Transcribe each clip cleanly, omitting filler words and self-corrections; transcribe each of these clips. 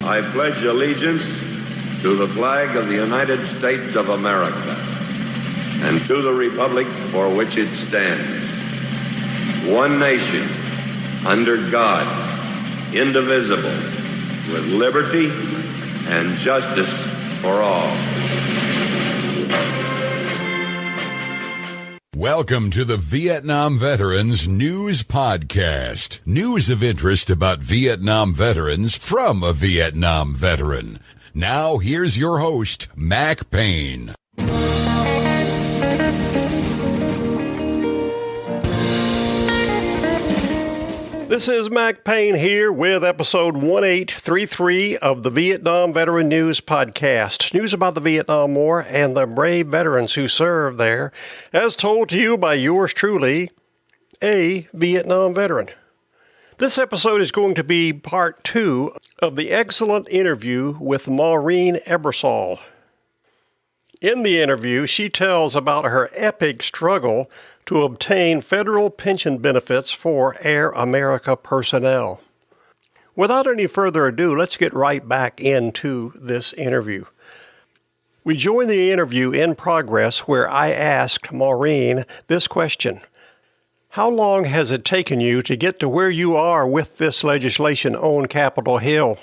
I pledge allegiance to the flag of the United States of America and to the republic for which it stands, one nation, under God, indivisible, with liberty and justice for all. Welcome to the Vietnam Veterans News Podcast. News of interest about Vietnam veterans from a Vietnam veteran. Now, here's your host, Mac Payne. This is Mac Payne here with episode 1833 of the Vietnam Veteran News Podcast. News about the Vietnam War and the brave veterans who served there, as told to you by yours truly, a Vietnam veteran. This episode is going to be part 2 of the excellent interview with Maureen Ebersole. In the interview, she tells about her epic struggle to obtain federal pension benefits for Air America personnel. Without any further ado, let's get right back into this interview. We join the interview in progress where I asked Maureen this question. How long has it taken you to get to where you are with this legislation on Capitol Hill?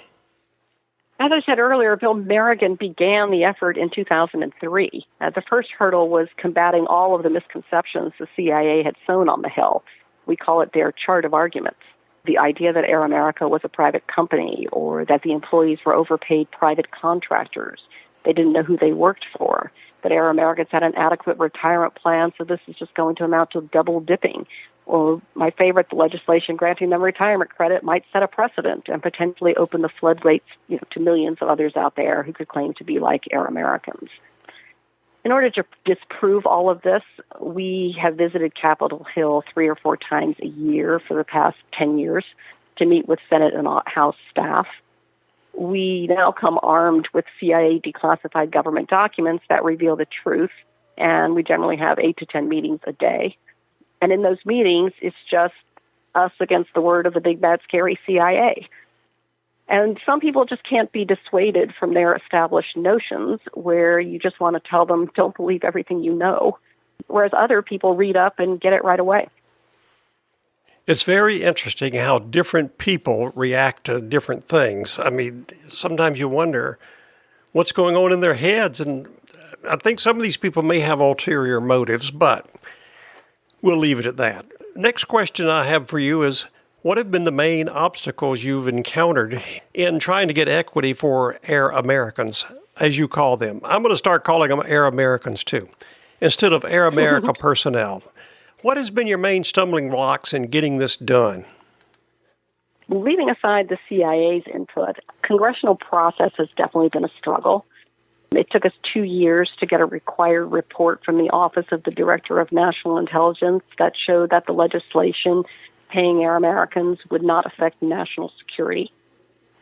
As I said earlier, Bill Merrigan began the effort in 2003. The first hurdle was combating all of the misconceptions the CIA had sown on the Hill. We call it their chart of arguments. The idea that Air America was a private company or that the employees were overpaid private contractors. They didn't know who they worked for. That Air Americans had an adequate retirement plan, so this is just going to amount to double dipping. Or my favorite, the legislation granting them retirement credit might set a precedent and potentially open the floodgates, to millions of others out there who could claim to be like Air Americans. In order to disprove all of this, we have visited Capitol Hill 3 or 4 times a year for the past 10 years to meet with Senate and House staff. We now come armed with CIA declassified government documents that reveal the truth, and we generally have 8 to 10 meetings a day. And in those meetings, it's just us against the word of the big, bad, scary CIA. And some people just can't be dissuaded from their established notions where you just want to tell them, don't believe everything you know, whereas other people read up and get it right away. It's very interesting how different people react to different things. I mean, sometimes you wonder what's going on in their heads, and I think some of these people may have ulterior motives, but we'll leave it at that. Next question I have for you is, what have been the main obstacles you've encountered in trying to get equity for Air Americans, as you call them? I'm going to start calling them Air Americans, too, instead of Air America personnel. What has been your main stumbling blocks in getting this done? Leaving aside the CIA's input, congressional process has definitely been a struggle. It took us 2 years to get a required report from the Office of the Director of National Intelligence that showed that the legislation paying Air Americans would not affect national security.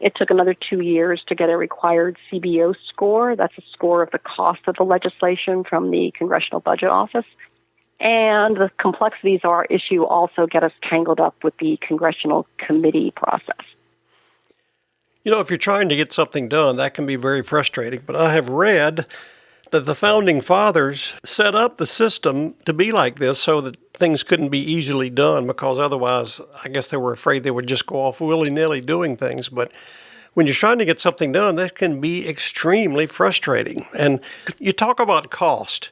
It took another 2 years to get a required CBO score. That's a score of the cost of the legislation from the Congressional Budget Office. And the complexities of our issue also get us tangled up with the Congressional Committee process. If you're trying to get something done, that can be very frustrating. But I have read that the Founding Fathers set up the system to be like this so that things couldn't be easily done, because otherwise, I guess they were afraid they would just go off willy-nilly doing things. But when you're trying to get something done, that can be extremely frustrating. And you talk about cost.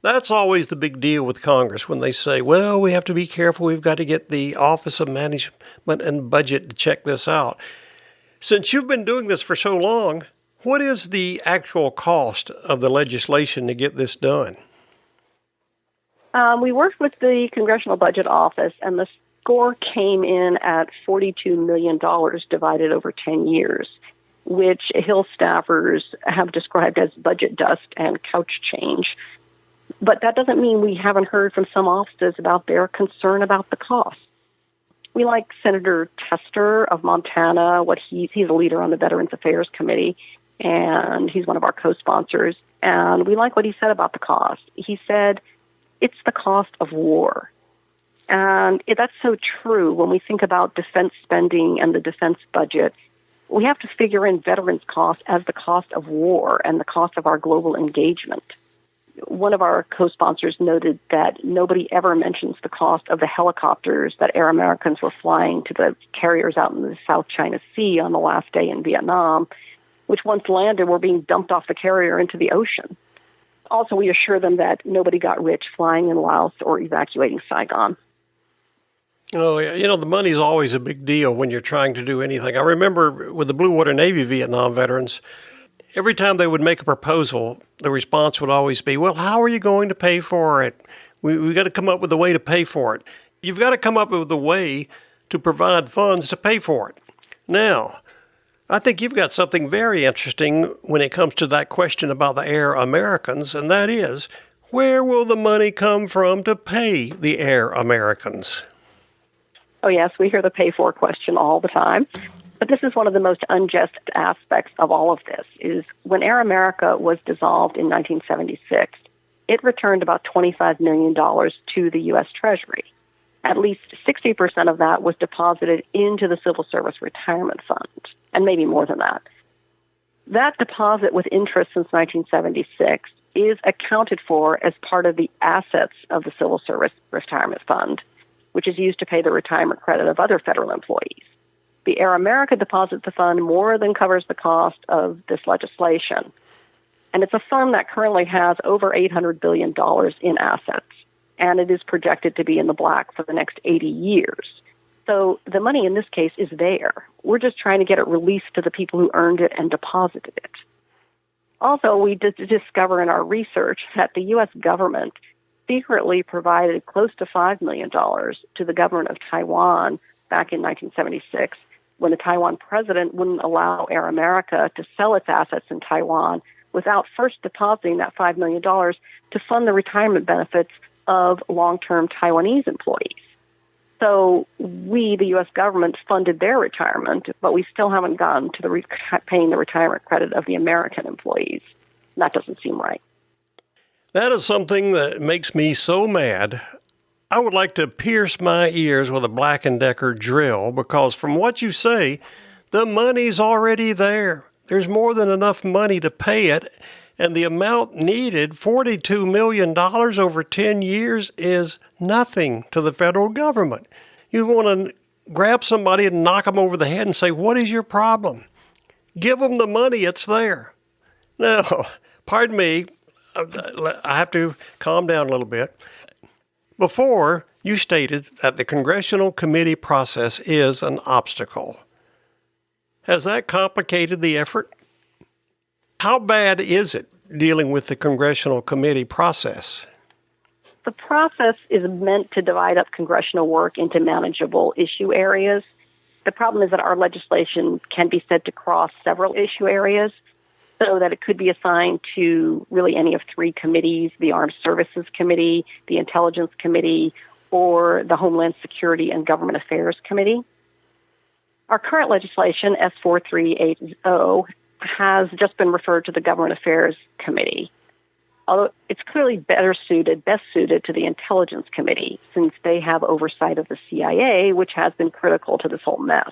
That's always the big deal with Congress when they say, well, we have to be careful. We've got to get the Office of Management and Budget to check this out. Since you've been doing this for so long, what is the actual cost of the legislation to get this done? We worked with the Congressional Budget Office, and the score came in at $42 million divided over 10 years, which Hill staffers have described as budget dust and couch change. But that doesn't mean we haven't heard from some offices about their concern about the cost. We like Senator Tester of Montana. He's a leader on the Veterans Affairs Committee, and he's one of our co-sponsors. And we like what he said about the cost. He said, it's the cost of war. And that's so true when we think about defense spending and the defense budget. we have to figure in veterans' costs as the cost of war and the cost of our global engagement. One of our co-sponsors noted that nobody ever mentions the cost of the helicopters that Air Americans were flying to the carriers out in the South China Sea on the last day in Vietnam, which once landed were being dumped off the carrier into the ocean. Also, we assure them that nobody got rich flying in Laos or evacuating Saigon. Oh, yeah. The money's always a big deal when you're trying to do anything. I remember with the Blue Water Navy Vietnam veterans, every time they would make a proposal, the response would always be, well, how are you going to pay for it? We've got to come up with a way to pay for it. You've got to come up with a way to provide funds to pay for it. Now, I think you've got something very interesting when it comes to that question about the Air Americans, and that is, where will the money come from to pay the Air Americans? Oh, yes, we hear the pay for question all the time. But this is one of the most unjust aspects of all of this, is when Air America was dissolved in 1976, it returned about $25 million to the U.S. Treasury. At least 60% of that was deposited into the Civil Service Retirement Fund, and maybe more than that. That deposit with interest since 1976 is accounted for as part of the assets of the Civil Service Retirement Fund, which is used to pay the retirement credit of other federal employees. The Air America deposit the fund more than covers the cost of this legislation. And it's a fund that currently has over $800 billion in assets, and it is projected to be in the black for the next 80 years. So the money in this case is there. We're just trying to get it released to the people who earned it and deposited it. Also, we did discover in our research that the U.S. government secretly provided close to $5 million to the government of Taiwan back in 1976 when the Taiwan president wouldn't allow Air America to sell its assets in Taiwan without first depositing that $5 million to fund the retirement benefits of long-term Taiwanese employees. So we, the U.S. government, funded their retirement, but we still haven't gotten to paying the retirement credit of the American employees. That doesn't seem right. That is something that makes me so mad. I would like to pierce my ears with a Black & Decker drill because from what you say, the money's already there. There's more than enough money to pay it, and the amount needed, $42 million over 10 years, is nothing to the federal government. You want to grab somebody and knock them over the head and say, what is your problem? Give them the money, it's there. Now, pardon me, I have to calm down a little bit. Before, you stated that the Congressional Committee process is an obstacle. Has that complicated the effort? How bad is it dealing with the Congressional Committee process? The process is meant to divide up congressional work into manageable issue areas. The problem is that our legislation can be said to cross several issue areas, so that it could be assigned to really any of three committees, the Armed Services Committee, the Intelligence Committee, or the Homeland Security and Government Affairs Committee. Our current legislation, S4380, has just been referred to the Government Affairs Committee, although it's clearly best suited to the Intelligence Committee, since they have oversight of the CIA, which has been critical to this whole mess.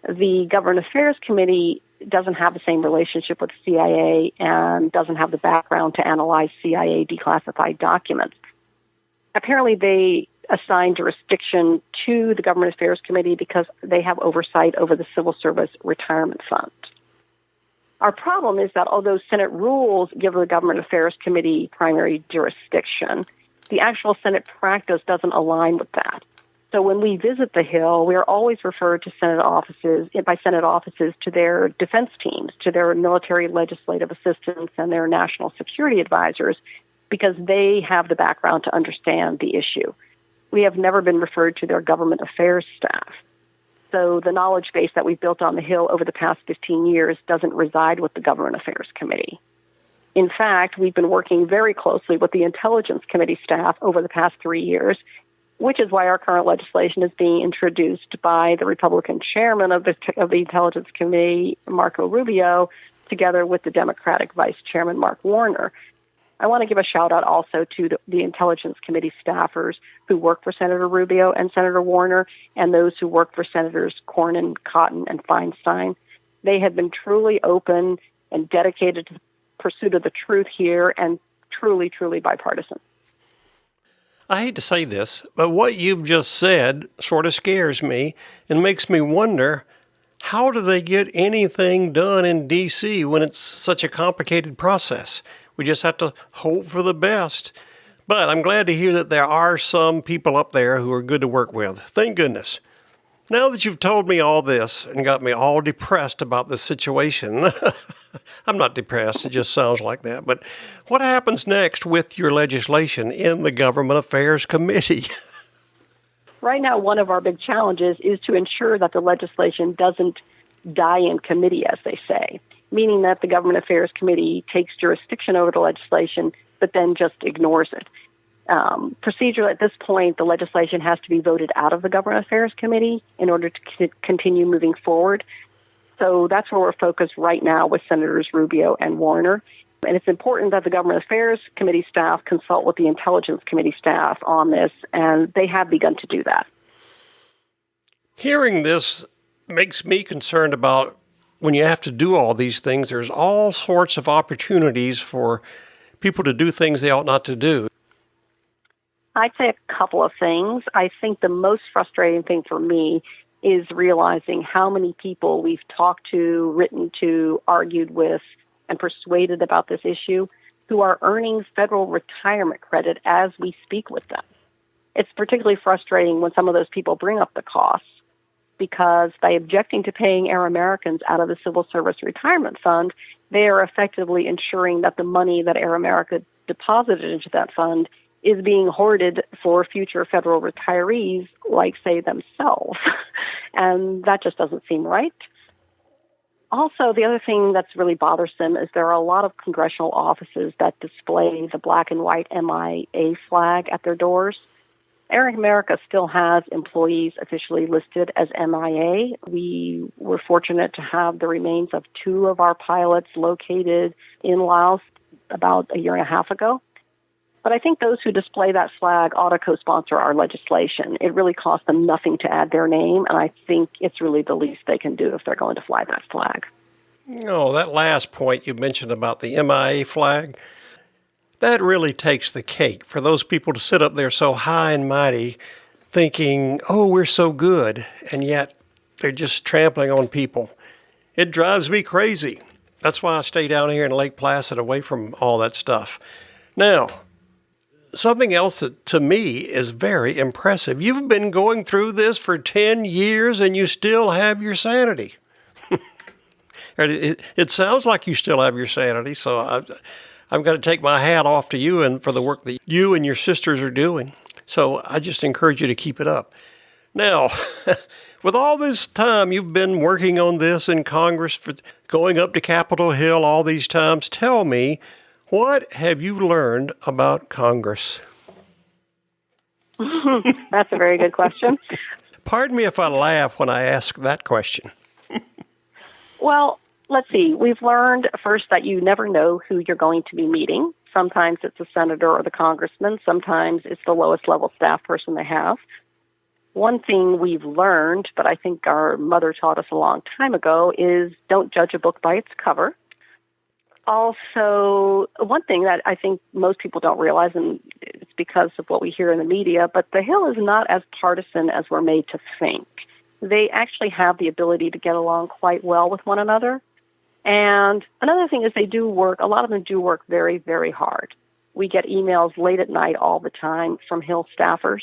The Government Affairs Committee doesn't have the same relationship with the CIA and doesn't have the background to analyze CIA declassified documents. Apparently, they assign jurisdiction to the Government Affairs Committee because they have oversight over the Civil Service Retirement Fund. Our problem is that although Senate rules give the Government Affairs Committee primary jurisdiction, the actual Senate practice doesn't align with that. So when we visit the Hill, we are always referred to Senate offices to their defense teams, to their military legislative assistants and their national security advisors, because they have the background to understand the issue. We have never been referred to their government affairs staff. So the knowledge base that we've built on the Hill over the past 15 years doesn't reside with the Government Affairs Committee. In fact, we've been working very closely with the Intelligence Committee staff over the past 3 years, which is why our current legislation is being introduced by the Republican chairman of the Intelligence Committee, Marco Rubio, together with the Democratic Vice Chairman, Mark Warner. I want to give a shout-out also to the Intelligence Committee staffers who work for Senator Rubio and Senator Warner, and those who work for Senators Cornyn, Cotton, and Feinstein. They have been truly open and dedicated to the pursuit of the truth here, and truly, truly bipartisan. I hate to say this, but what you've just said sort of scares me and makes me wonder, how do they get anything done in D.C. when it's such a complicated process? We just have to hope for the best. But I'm glad to hear that there are some people up there who are good to work with. Thank goodness. Now that you've told me all this and got me all depressed about this situation, I'm not depressed, it just sounds like that, but what happens next with your legislation in the Government Affairs Committee? Right now, one of our big challenges is to ensure that the legislation doesn't die in committee, as they say, meaning that the Government Affairs Committee takes jurisdiction over the legislation, but then just ignores it. Procedurally, at this point, the legislation has to be voted out of the Government Affairs Committee in order to continue moving forward. So that's where we're focused right now with Senators Rubio and Warner. And it's important that the Government Affairs Committee staff consult with the Intelligence Committee staff on this, and they have begun to do that. Hearing this makes me concerned about when you have to do all these things, there's all sorts of opportunities for people to do things they ought not to do. I'd say a couple of things. I think the most frustrating thing for me is realizing how many people we've talked to, written to, argued with, and persuaded about this issue who are earning federal retirement credit as we speak with them. It's particularly frustrating when some of those people bring up the costs, because by objecting to paying Air Americans out of the Civil Service Retirement Fund, they are effectively ensuring that the money that Air America deposited into that fund is being hoarded for future federal retirees, like, say, themselves. And that just doesn't seem right. Also, the other thing that's really bothersome is there are a lot of congressional offices that display the black and white MIA flag at their doors. Air America still has employees officially listed as MIA. We were fortunate to have the remains of 2 of our pilots located in Laos about a year and a half ago. But I think those who display that flag ought to co-sponsor our legislation. It really costs them nothing to add their name, and I think it's really the least they can do if they're going to fly that flag. Oh, that last point you mentioned about the MIA flag, that really takes the cake for those people to sit up there so high and mighty thinking, oh, we're so good, and yet they're just trampling on people. It drives me crazy. That's why I stay down here in Lake Placid away from all that stuff. Now, something else that to me is very impressive. You've been going through this for 10 years and you still have your sanity. It sounds like you still have your sanity, so I've got to take my hat off to you and for the work that you and your sisters are doing. So I just encourage you to keep it up. Now, with all this time you've been working on this in Congress, for going up to Capitol Hill all these times, tell me, what have you learned about Congress? That's a very good question. Pardon me if I laugh when I ask that question. Well, let's see. We've learned first that you never know who you're going to be meeting. Sometimes it's a senator or the congressman. Sometimes it's the lowest level staff person they have. One thing we've learned, but I think our mother taught us a long time ago, is don't judge a book by its cover. Also, one thing that I think most people don't realize, and it's because of what we hear in the media, but the Hill is not as partisan as we're made to think. They actually have the ability to get along quite well with one another. And another thing is a lot of them do work very, very hard. We get emails late at night all the time from Hill staffers,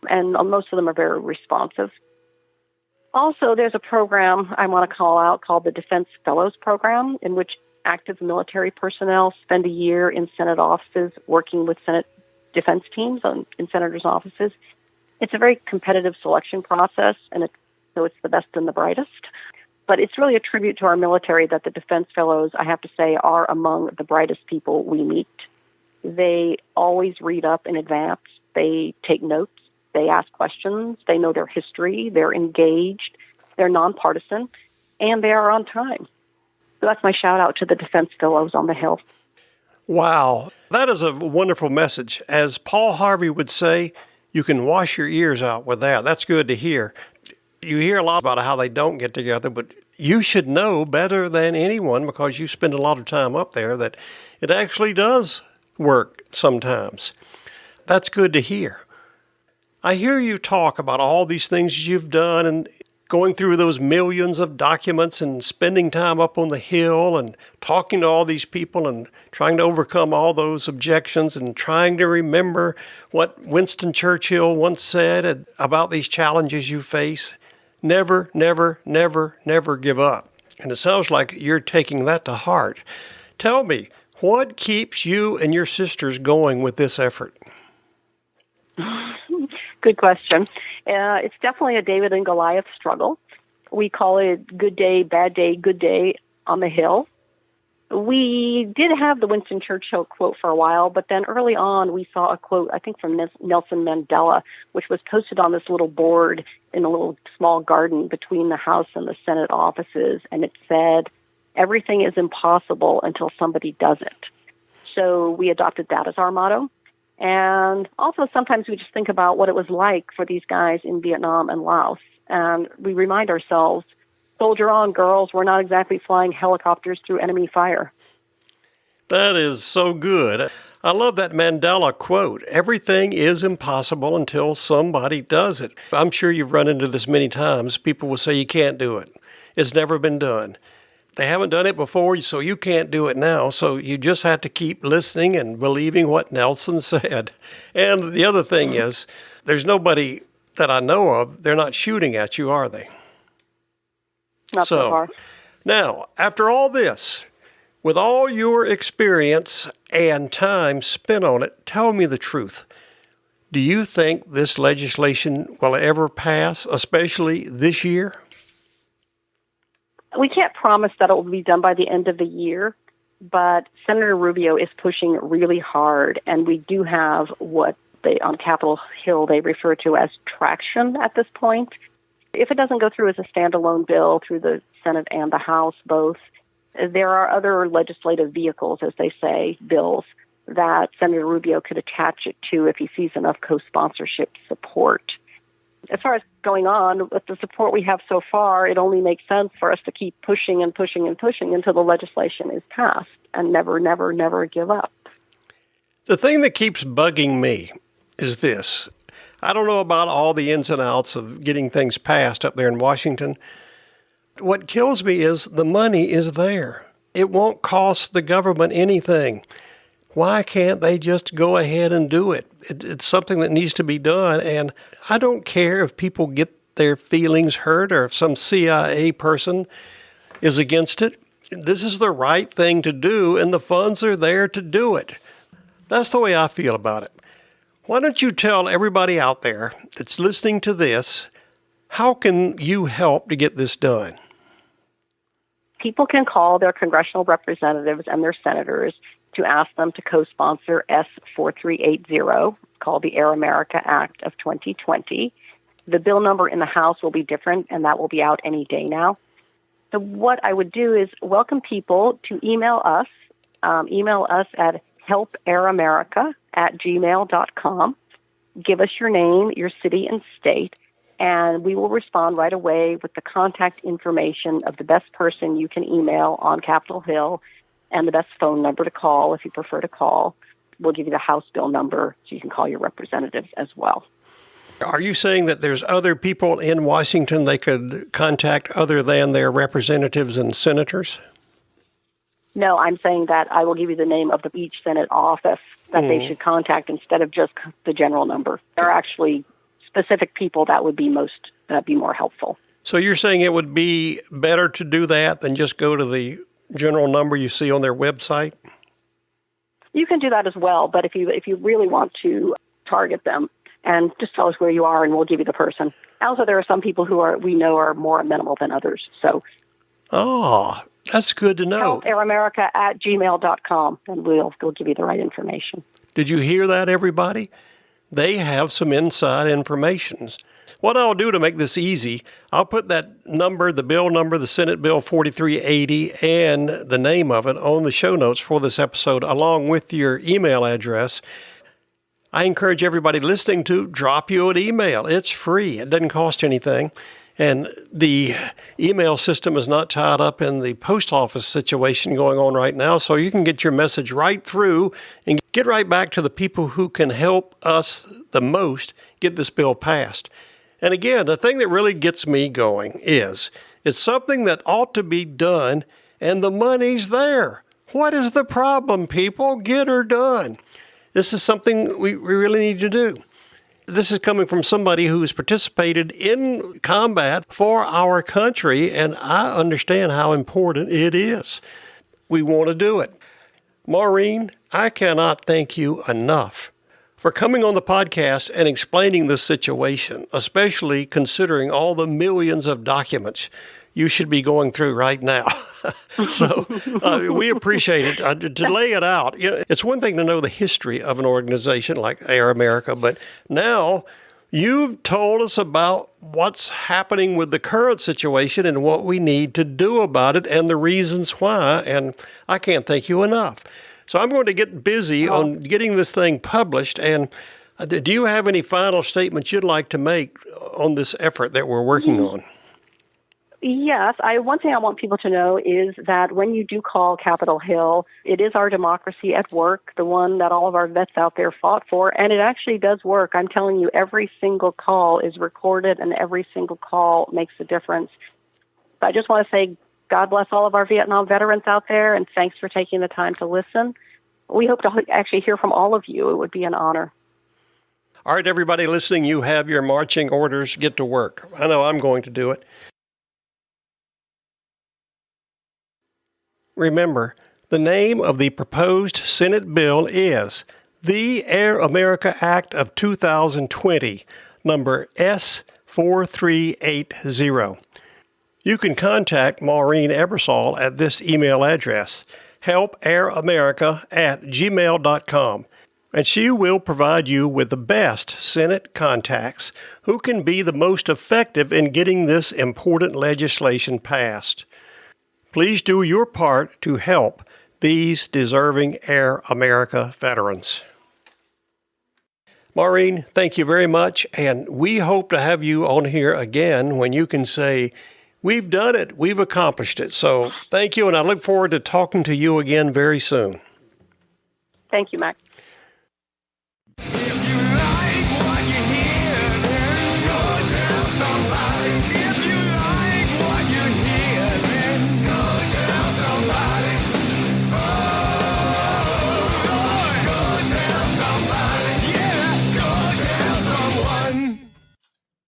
and most of them are very responsive. Also, there's a program I want to call out called the Defense Fellows Program, in which active military personnel spend a year in Senate offices working with Senate defense teams in senators' offices. It's a very competitive selection process, and so it's the best and the brightest. But it's really a tribute to our military that the Defense Fellows, I have to say, are among the brightest people we meet. They always read up in advance. They take notes. They ask questions. They know their history. They're engaged. They're nonpartisan. And they are on time. So that's my shout out to the Defense Fellows on the Hill. Wow. That is a wonderful message. As Paul Harvey would say, you can wash your ears out with that. That's good to hear. You hear a lot about how they don't get together, but you should know better than anyone, because you spend a lot of time up there, that it actually does work sometimes. That's good to hear. I hear you talk about all these things you've done and going through those millions of documents and spending time up on the Hill and talking to all these people and trying to overcome all those objections and trying to remember what Winston Churchill once said about these challenges you face. Never, never, never, never give up. And it sounds like you're taking that to heart. Tell me, what keeps you and your sisters going with this effort? Good question. It's definitely a David and Goliath struggle. We call it good day, bad day, good day on the Hill. We did have the Winston Churchill quote for a while, but then early on we saw a quote, I think from Nelson Mandela, which was posted on this little board in a little small garden between the House and the Senate offices, and it said, "Everything is impossible until somebody does it." So we adopted that as our motto. And also sometimes we just think about what it was like for these guys in Vietnam and Laos. And we remind ourselves, soldier on, girls, we're not exactly flying helicopters through enemy fire. That is so good. I love that Mandela quote. Everything is impossible until somebody does it. I'm sure you've run into this many times. People will say you can't do it. It's never been done. They haven't done it before, so you can't do it now. So you just have to keep listening and believing what Nelson said. And the other thing is, there's nobody that I know of, they're not shooting at you, are they? Not so far. Now, after all this, with all your experience and time spent on it, tell me the truth. Do you think this legislation will ever pass, especially this year? We can't promise that it will be done by the end of the year, but Senator Rubio is pushing really hard, and we do have what on Capitol Hill they refer to as traction at this point. If it doesn't go through as a standalone bill through the Senate and the House both, there are other legislative vehicles, as they say, bills, that Senator Rubio could attach it to if he sees enough co-sponsorship support. As far as going on, with the support we have so far, it only makes sense for us to keep pushing and pushing and pushing until the legislation is passed and never, never, never give up. The thing that keeps bugging me is this. I don't know about all the ins and outs of getting things passed up there in Washington. What kills me is the money is there. It won't cost the government anything. Why can't they just go ahead and do it? It's something that needs to be done, and I don't care if people get their feelings hurt or if some CIA person is against it. This is the right thing to do, and the funds are there to do it. That's the way I feel about it. Why don't you tell everybody out there that's listening to this, how can you help to get this done? People can call their congressional representatives and their senators to ask them to co-sponsor S4380, called the Air America Act of 2020. The bill number in the House will be different, and that will be out any day now. So what I would do is welcome people to email us at helpairamerica@gmail.com. Give us your name, your city, and state, and we will respond right away with the contact information of the best person you can email on Capitol Hill and the best phone number to call if you prefer to call. We'll give you the House bill number so you can call your representatives as well. Are you saying that there's other people in Washington they could contact other than their representatives and senators? No, I'm saying that I will give you the name of each Senate office that they should contact instead of just the general number. There are actually specific people that would be be more helpful. So you're saying it would be better to do that than just go to the general number you see on their website? You can do that as well, but if you really want to target them, and just tell us where you are and we'll give you the person. Also, there are some people who we know are more amenable than others. So, that's good to know. helpairamerica@gmail.com, and we'll give you the right information. Did you hear that, everybody? They have some inside information. What I'll do to make this easy, I'll put that number, the bill number, the Senate Bill 4380, and the name of it on the show notes for this episode, along with your email address. I encourage everybody listening to drop you an email. It's free. It doesn't cost anything. And the email system is not tied up in the post office situation going on right now, so you can get your message right through and get right back to the people who can help us the most get this bill passed. And again, the thing that really gets me going is it's something that ought to be done, and the money's there. What is the problem, people? Get her done. This is something we really need to do. This is coming from somebody who's participated in combat for our country, and I understand how important it is. We want to do it. Maureen, I cannot thank you enough for coming on the podcast and explaining this situation, especially considering all the millions of documents you should be going through right now. So we appreciate it. To lay it out, it's one thing to know the history of an organization like Air America, but now you've told us about what's happening with the current situation and what we need to do about it and the reasons why, and I can't thank you enough. So I'm going to get busy on getting this thing published, and do you have any final statements you'd like to make on this effort that we're working on? Yes. One thing I want people to know is that when you do call Capitol Hill, it is our democracy at work, the one that all of our vets out there fought for, and it actually does work. I'm telling you, every single call is recorded, and every single call makes a difference. I just want to say God bless all of our Vietnam veterans out there, and thanks for taking the time to listen. We hope to actually hear from all of you. It would be an honor. All right, everybody listening, you have your marching orders. Get to work. I know I'm going to do it. Remember, the name of the proposed Senate bill is the Air America Act of 2020, number S4380. You can contact Maureen Ebersole at this email address, helpairaamerica@gmail.com, and she will provide you with the best Senate contacts who can be the most effective in getting this important legislation passed. Please do your part to help these deserving Air America veterans. Maureen, thank you very much, and we hope to have you on here again when you can say, we've done it, we've accomplished it. So thank you, and I look forward to talking to you again very soon. Thank you, Mac.